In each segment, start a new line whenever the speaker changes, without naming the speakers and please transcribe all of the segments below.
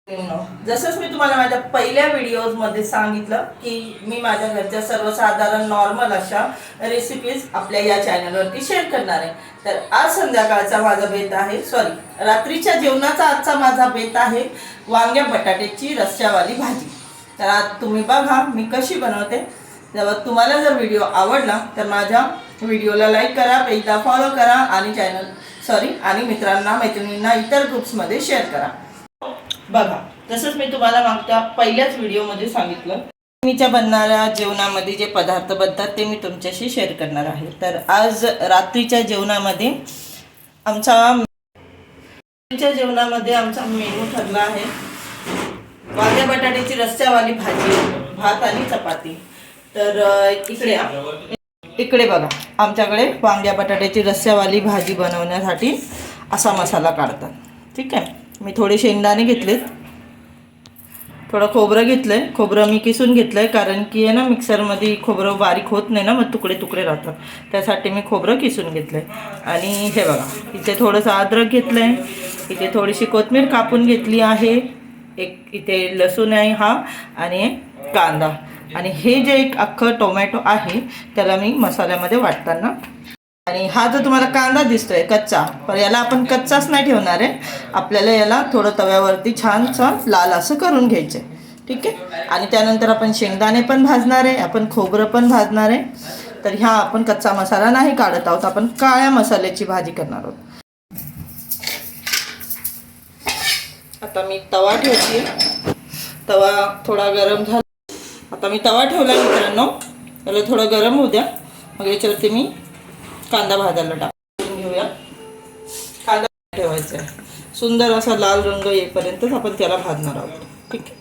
जसंच मी तुम्हाला माझ्या पहिल्या व्हिडिओजमध्ये सांगितलं की मी माझ्या घरच्या सर्वसाधारण नॉर्मल अशा रेसिपीज आपल्या या चॅनलवरती शेअर करणार आहे। तर आज संध्याकाळचा माझा बेत आहे, सॉरी रात्रीच्या जेवणाचा आजचा माझा बेत आहे वांग्या बटाट्याची रस्स्यावाली भाजी। तर आज तुम्ही बघा मी कशी बनवते। जर तुम्हाला जर व्हिडिओ आवडला तर माझ्या व्हिडिओला लाईक करा, पेजला फॉलो करा आणि मित्रांना मैत्रिणींना इतर ग्रुप्समध्ये शेअर करा। बघा, तसंच मी तुम्हाला मागच्या पहिल्याच व्हिडिओमध्ये सांगितलं नेहमीच्या बनणाऱ्या जेवणामध्ये जे पदार्थ बनतात ते मी तुमच्याशी शेअर करणार आहे। तर आज रात्रीच्या जेवणामध्ये आमचा मेनू ठरला आहे वांग्या बटाट्याची रस्स्यावाली भाजी, भात आणि चपाती। तर इकडे बघा, आमच्याकडे वांग्या बटाट्याची रस्स्यावाली भाजी बनवण्यासाठी असा मसाला काढतात। ठीक आहे, मी थोडे शेंगदाणे घेतलेत, थोडं खोबरं घेतलंय। खोबरं मी किसून घेतलंय कारण की आहे ना मिक्सरमध्ये खोबरं बारीक होत नाही ना, मग तुकडे तुकडे राहतात, त्यासाठी मी खोबरं किसून घेतलंय। आणि हे बघा, इथे थोडंसं अद्रक घेतलंय, इथे थोडीशी कोथिंबीर कापून घेतली आहे, इथे लसूण आहे हा, आणि कांदा, आणि हे जे एक अख्खं टोमॅटो आहे त्याला मी मसाल्यामध्ये वाटताना। आणि हा जो तुम्हाला कांदा दिसतोय कच्चा, पण याला आपण कच्चाच नाही ठेवणार आहे, आपल्याला याला थोडं तव्यावरती छानसं लाल असं करून घ्यायचं आहे। ठीक आहे, आणि त्यानंतर आपण शेंगदाणे पण भाजणार आहे, आपण खोबरं पण भाजणार आहे। तर ह्या आपण कच्चा मसाला नाही काढत आहोत, आपण काळ्या मसाल्याची भाजी करणार आहोत। आता मी तवा ठेवते, तवा थोडा गरम झाला, आता मी तवा ठेवला मित्रांनो, त्याला थोडं गरम होऊ द्या, मग याच्यावरती मी कांदा भाजायला टाकून घेऊया। कांदा ठेवायचा आहे, सुंदर असा लाल रंग येईपर्यंतच आपण त्याला भाजणार आहोत। ठीक आहे,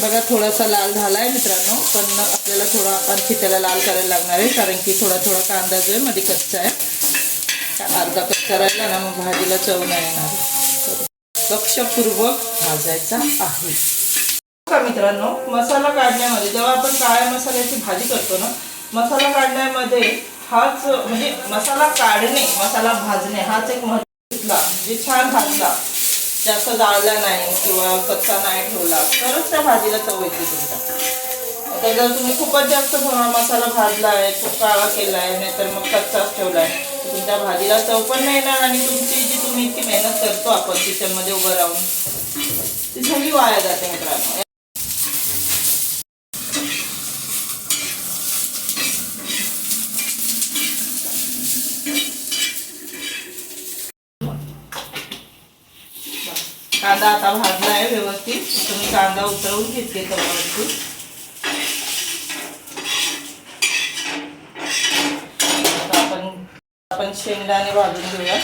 बघा थोडासा लाल झाला आहे मित्रांनो, पण आपल्याला थोडा आणखी त्याला लाल करायला लागणार आहे, कारण की थोडा कांदा जो आहे मध्ये कच्चा आहे, अर्धा कच्चा राहिला ना मग भाजीला चव नाही येणार। लक्षपूर्वक भाजायचा आहे का मित्रांनो। मसाला काढण्यामध्ये जेव्हा आपण काळ्या मसाल्याची भाजी करतो ना, मसाला काढण्यामध्ये हाच म्हणजे मसाला काढणे, मसाला भाजणे हाच एक महत्त्वाचा, म्हणजे छान भाजला, जास्त जाळला नाही किंवा कच्चा नाही ठेवला तरच त्या भाजीला चव येते तुमच्या। आता जर तुम्ही खूपच जास्त मसाला भाजला आहे, खूप काळा केला आहे, नाहीतर मग कच्चाच ठेवला आहे, तर तुमच्या भाजीला चव पण नाही येणार, आणि तुमची जी तुम्ही इतकी मेहनत करतो आपण किचनमध्ये उभं राहून, ती सगळी वाया जाते मित्रांनो। कांदा आता भाजला आहे व्यवस्थित, तुम्ही कांदा उतरवून घेतले तव्यावरती। आपण शेंगदाणे भाजून घेऊया।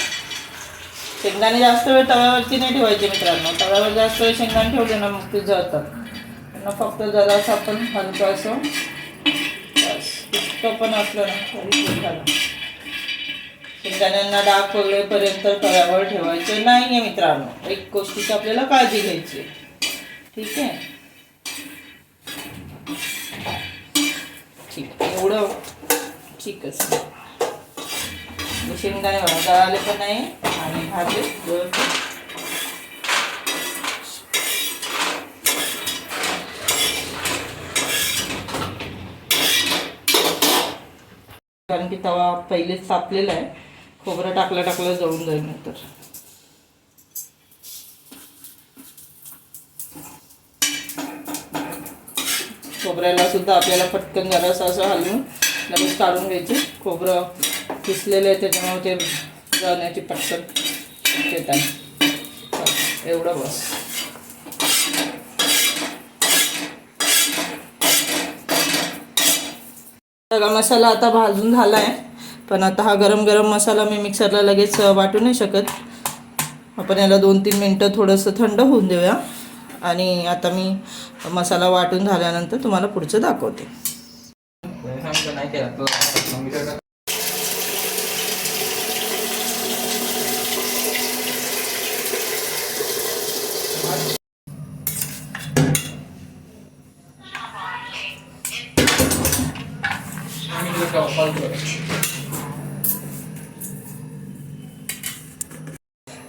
शेंगदाणे जास्त वेळ तव्यावरती नाही ठेवायचे मित्रांनो, तव्यावर जास्त वेळ शेंगदाणे ठेवले ना मग ते जळतात, त्यांना फक्त जरासं आपण हलकं असं इतकं पण असलं ना तरी झालं। शेंगदाण्यांना डाग पडलेपर्यंत तव्यावर ठेवायचे नाही आहे मित्रांनो, एक गोष्टीची आपल्याला काळजी घ्यायची। ठीक आहे, ठीक, एवढं ठीकच, शेंगदाणे बघा जळाले पण नाही आणि भाजी व्यवस्थित। कारण की तवा पहिलेच तापलेला आहे, खोबरं टाकलं जळून जाईल नंतर। खोबऱ्याला सुद्धा आपल्याला पटकन जरासं असं हलवून लगेच काढून घ्यायचे, खोबरं किसलेलं आहे त्याच्यामुळे ते जळण्याची पटकन शक्यता आहे। एवढं बस। सगळा मसाला आता भाजून झाला आहे, पण आता हा गरम मसाला मी मिक्सरला लगेच वाटू नाही शकत, आपण याला 2-3 मिनटं थोडंसं थंड होऊन देऊया। आणि आता मी मसाला वाटून झाल्यानंतर तुम्हाला पुढचं दाखवते।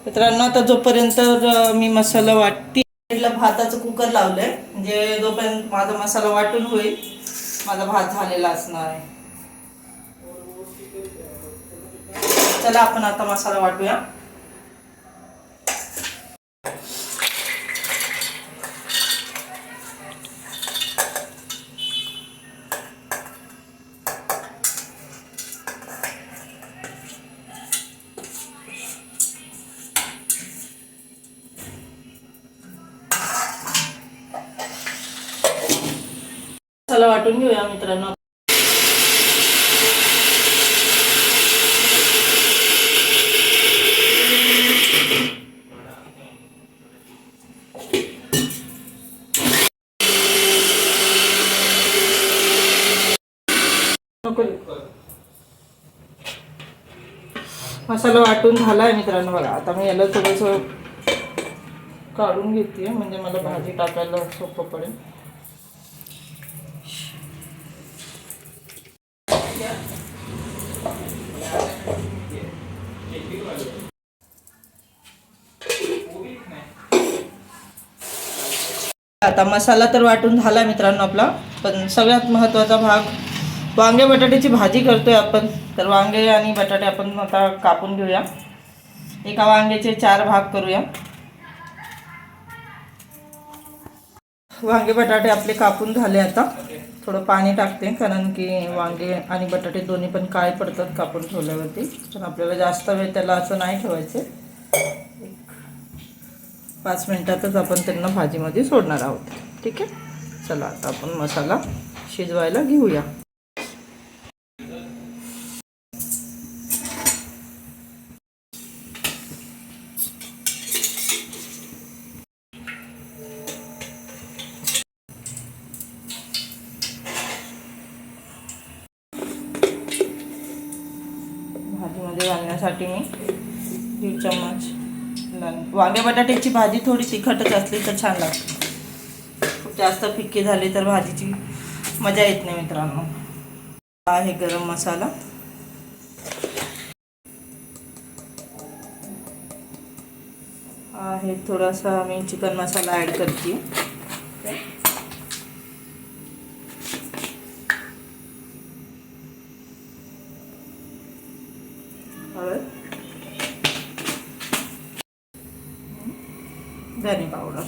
मित्रांनो आता जोपर्यंत मी मसाला वाटते, भाताचं कुकर लावलंय, म्हणजे जोपर्यंत माझा मसाला वाटून होईल माझा भात झालेला असणार आहे. चला आपण आता मसाला वाटूया. मसाला वाटून घेऊया मित्रांनो. मसाला वाटून झालाय मित्रांनो. बघा आता मी याला थोडंसं काढून घेते, म्हणजे मला भाजी टाकायला सोपं पडेल. आता मसाला तर वाटून झाला मित्रांनो आपला, पण सगळ्यात महत्त्वाचा भाग वांगे बटाट्याची भाजी करतोय आपण. तर वांगे आणि बटाटे आपण आता कापून घेऊया. एका वांग्याचे 4 भाग करूया. वांगे बटाटे आपले कापून झाले. आता थोडं पाणी टाकते, कारण की वांगे आणि बटाटे दोन्ही पण काळे पडतात कापून ठेवल्यावरती. पण आपल्याला जास्त वेळ त्याला असं नाही ठेवायचं. 5 मिनिटातच आपण त्यांना भाजीमध्ये सोडणार आहोत. ठीक आहे, चला आता आपण मसाला शिजवायला घेऊया. भाजीमध्ये घालण्यासाठी मी 1 चम्मच वांगे बटाट्याची भाजी थोडी तिखटच असली तर छान लागते. खूप जास्त फिक्की झाली तर भाजीची मजा येत नाही मित्रांनो. आहे गरम मसाला, आहे थोडासा मी चिकन मसाला ॲड करते. धने पावडर,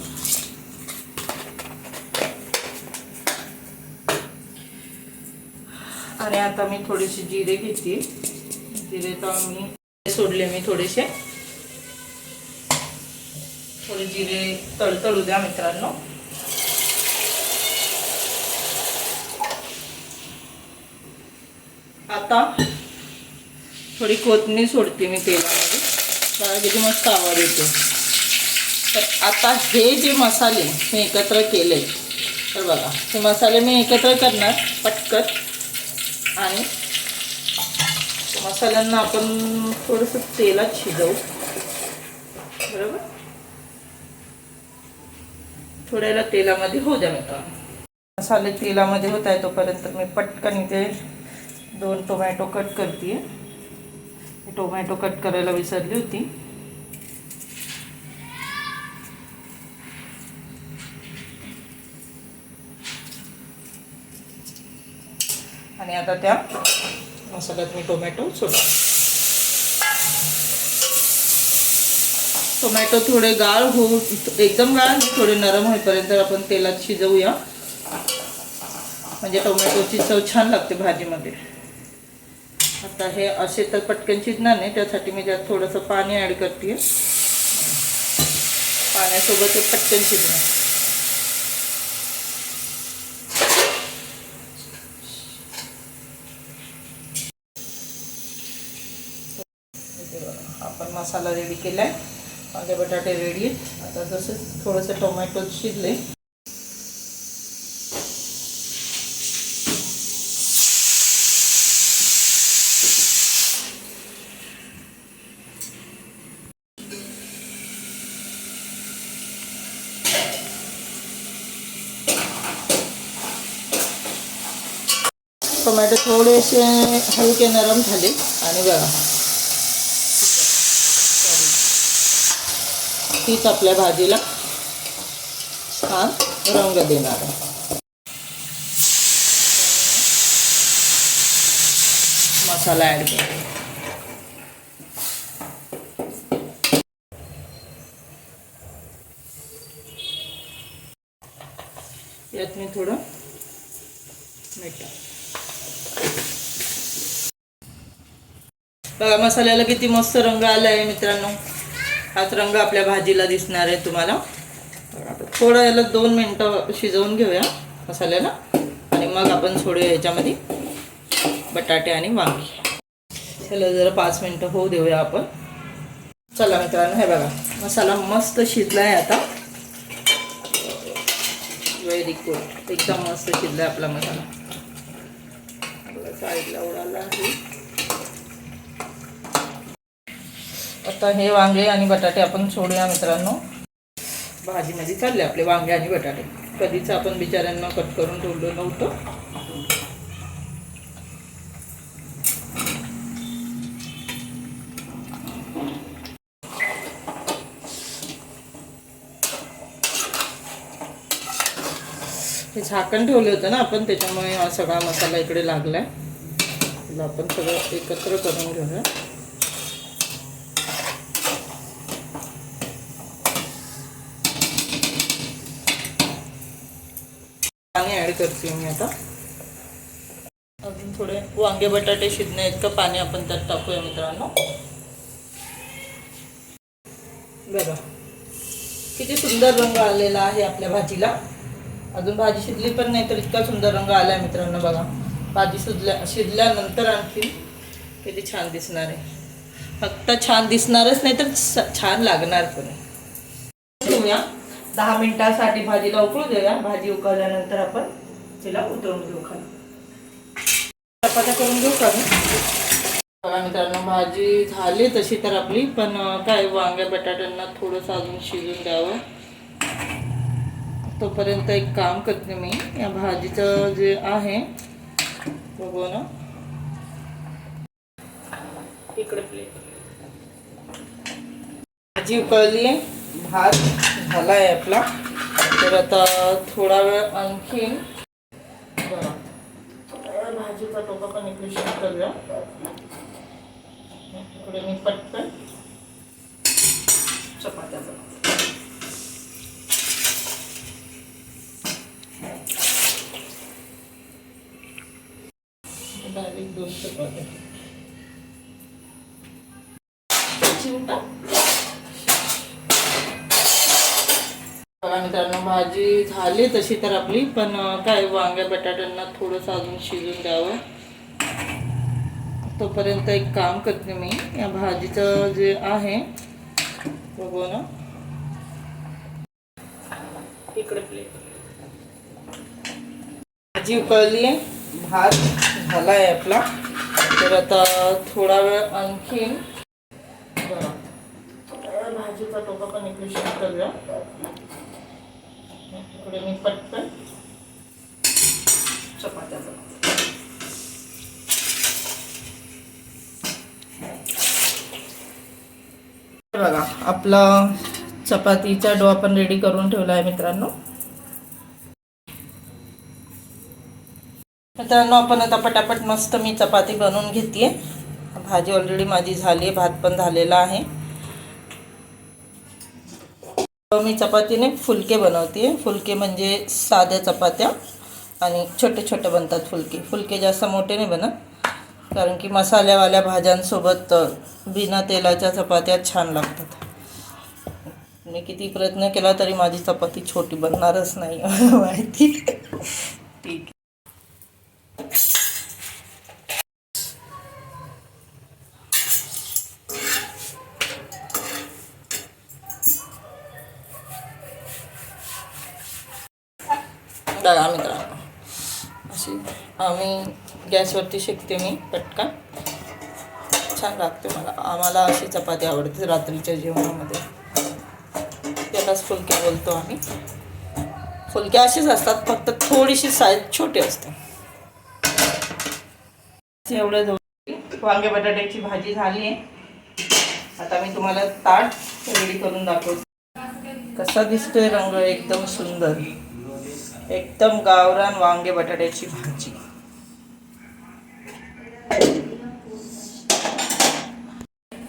आणि आता मी थोडेसे जिरे घेते. जिरे तर मी सोडले, मी थोडे जिरे तळतळू द्या मित्रांनो. आता थोडी कोथिंबीर सोडते मी तेलामध्ये. बघा किती मस्त आवाज येतो. तर आता हे जे मसाले मी एकत्र केले, तर बघा हे मसाले मी एकत्र करणार पटकन, आणि मसाल्यांना आपण थोडंसं तेलात शिजवू. बरोबर, थोड्याला तेलामध्ये होऊ द्या मित्रांनो. मसाले तेलामध्ये होत आहे तोपर्यंत मी पटकन इथे 2 टोमॅटो कट करते. टोमॅटो कट करायला विसरली होती. आणि आता त्या मसाल्यात मी टोमॅटो सोडा. टोमॅटो थोडे गाळ होऊ, एकदम गाळ नाही, थोडे नरम होईपर्यंत आपण तेलात शिजवूया. म्हणजे टोमॅटोची चव छान लागते भाजीमध्ये. आता हे असे तर पटकन शिजणार नाही, त्यासाठी मी त्यात थोडंसं पाणी ॲड करते. पाण्यासोबत ते पटकन शिजणार. आपण मसाला रेडी केलाय, वांगे बटाटे रेडी आहेत. आता जसं थोडंसं टोमॅटो शिजले, टोमॅटो थोडेसे हलके नरम झाले आणि बघा तीच आपल्या भाजीला छान रंग देणार आहे. मसाला ॲड केला. यात मी थोडं मीठ. बघा मसाल्याला किती मस्त रंग आला आहे मित्रांनो. हाच रंग आपल्या भाजीला दिसणार आहे तुम्हाला. थोडं याला 2 मिनटं शिजवून घेऊया मसाल्याला आणि मग आपण सोडूया याच्यामध्ये बटाटे आणि वांगी. त्याला जरा 5 मिनटं होऊ देऊया आपण. चला मित्रांनो, हे बघा मसाला मस्त शिजला आहे आता. व्हेरी गुड, एकदम मस्त शिजला आपला मसाला. साईडला उडाला आहे. आता हे वांगे आणि बटाटे आपण सोडूया मित्रांनो. भाजीमध्ये चालले आपले वांगे आणि बटाटे. कधीच आपण बिचाऱ्यांना कट करून ठेवलं नव्हतं. हे झाकण ठेवले होतं ना आपण, त्याच्यामुळे हा सगळा मसाला इकडे लागलाय. आपण सगळं एकत्र करून घेऊया. पाणी ॲड करते मी आता. अजून थोडे वांगे बटाटे शिजण्या इतकं पाणी आपण त्यात टाकूया मित्रांनो. बघा किती सुंदर रंग आलेला आहे आपल्या भाजीला. अजून भाजी शिजली पण नाही तर इतका सुंदर रंग आला आहे मित्रांनो. बघा भाजी शिजल्यानंतर आणखी किती छान दिसणार आहे. फक्त छान दिसणारच नाही तर छान लागणार पण. ठेवूया 10 मिनिटांसाठी भाजीला उकळू देऊया. भाजी उकळल्यानंतर आपण तिला उतरवून घेऊ खाली. चपात्या करून घेऊ का. बघा मित्रांनो भाजी झाली तशी तर आपली, पण काय वांग्या बटाट्यांना थोडंसं अजून शिजून द्यावं. तोपर्यंत एक काम करते मी. या भाजीचं जे आहे बघू ना, इकडे प्लेट. भाजी उकळली आहे, भात झाला आहे आपला. तर आता थोडा वेळ आणखीन बघा भाजीचा टोपा पण इकडे शिफ्ट करूया. इकडे मी पटकन चपात्याचा डायरेक्ट 2 चपात्या. बघा मित्रांनो भाजी झाली तशी तर आपली, पण काय वांग्या बटाट्यांना थोडंसं अजून शिजून द्यावं. तोपर्यंत एक काम करते मी. या भाजीचं जे आहे बघू ना, इकडे प्लेट. भाजी उकळली आहे, भात झाला आहे आपला. तर आता थोडा वेळ आणखीन बघा भाजीचा टोपा पण इकडे शिफ्ट करूया. इकडे मी पटकन चपात्याचा बघा आपला चपातीचा डो आपण रेडी करून ठेवला आहे मित्रांनो. आपण आता पटापट मस्त मी चपाती बनवून घेते. भाजी ऑलरेडी माझी झाली आहे, भात पण झालेला आहे. मी चपातीने फुलके बनवते. फुलके म्हणजे साध्या चपात्या आणि छोटे छोटे बनतात फुलके. फुलके जास्त मोठे नाही बनत, कारण की मसाल्यावाल्या भाज्यांसोबत बिना तेलाच्या चपात्या छान लागतात. मी किती प्रयत्न केला तरी माझी चपाती छोटी बनणारच नाही माहिती. ठीक बघा मित्रांनो, अशी आम्ही गॅसवरती शेकते मी पटकन. छान लागते आम्हाला अशी चपाती आवडते रात्रीच्या जेवणामध्ये. त्यालाच फुलके बोलतो आम्ही. फुलके असेच असतात, फक्त थोडीशी साईज छोटी असते. एवढं वांगे बटाट्याची भाजी झाली आहे. आता मी तुम्हाला ताट रेडी करून दाखवते. कसा दिसतोय रंग, एकदम सुंदर, एकदम गावरान वांगे बटाट्याची भाजी.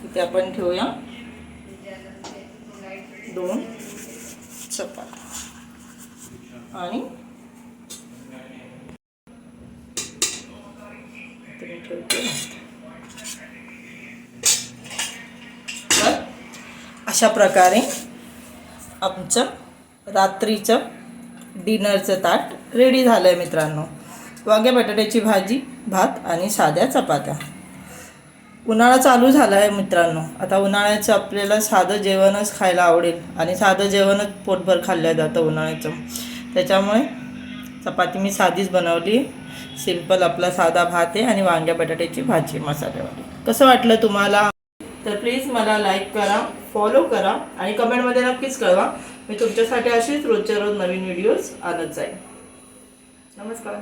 इथे आपण ठेवूया 2 चपाती आणि अशा प्रकारे आमचं रात्रीचं डिनरचं ताट रेडी झालं आहे मित्रांनो. वांग्या बटाट्याची भाजी, भात आणि साध्या चपात्या. उन्हाळा चालू झाला आहे मित्रांनो. आता उन्हाळ्याचं आपल्याला साधं जेवणच खायला आवडेल आणि साधं जेवणच पोटभर खाल्लं जातं उन्हाळ्याचं. त्याच्यामुळे चपाती मी साधीच बनवली. सिंपल आपला साधा भात आहे आणि वांग्या बटाट्याची भाजी मसाल्यावाली. कसं वाटलं तुम्हाला? तर प्लीज मला लाईक करा, फॉलो करा आणि कमेंटमध्ये नक्कीच कळवा. मी तुमच्यासाठी अशीच रोजच्या रोज नवीन व्हिडिओज आणत जाईन. नमस्कार.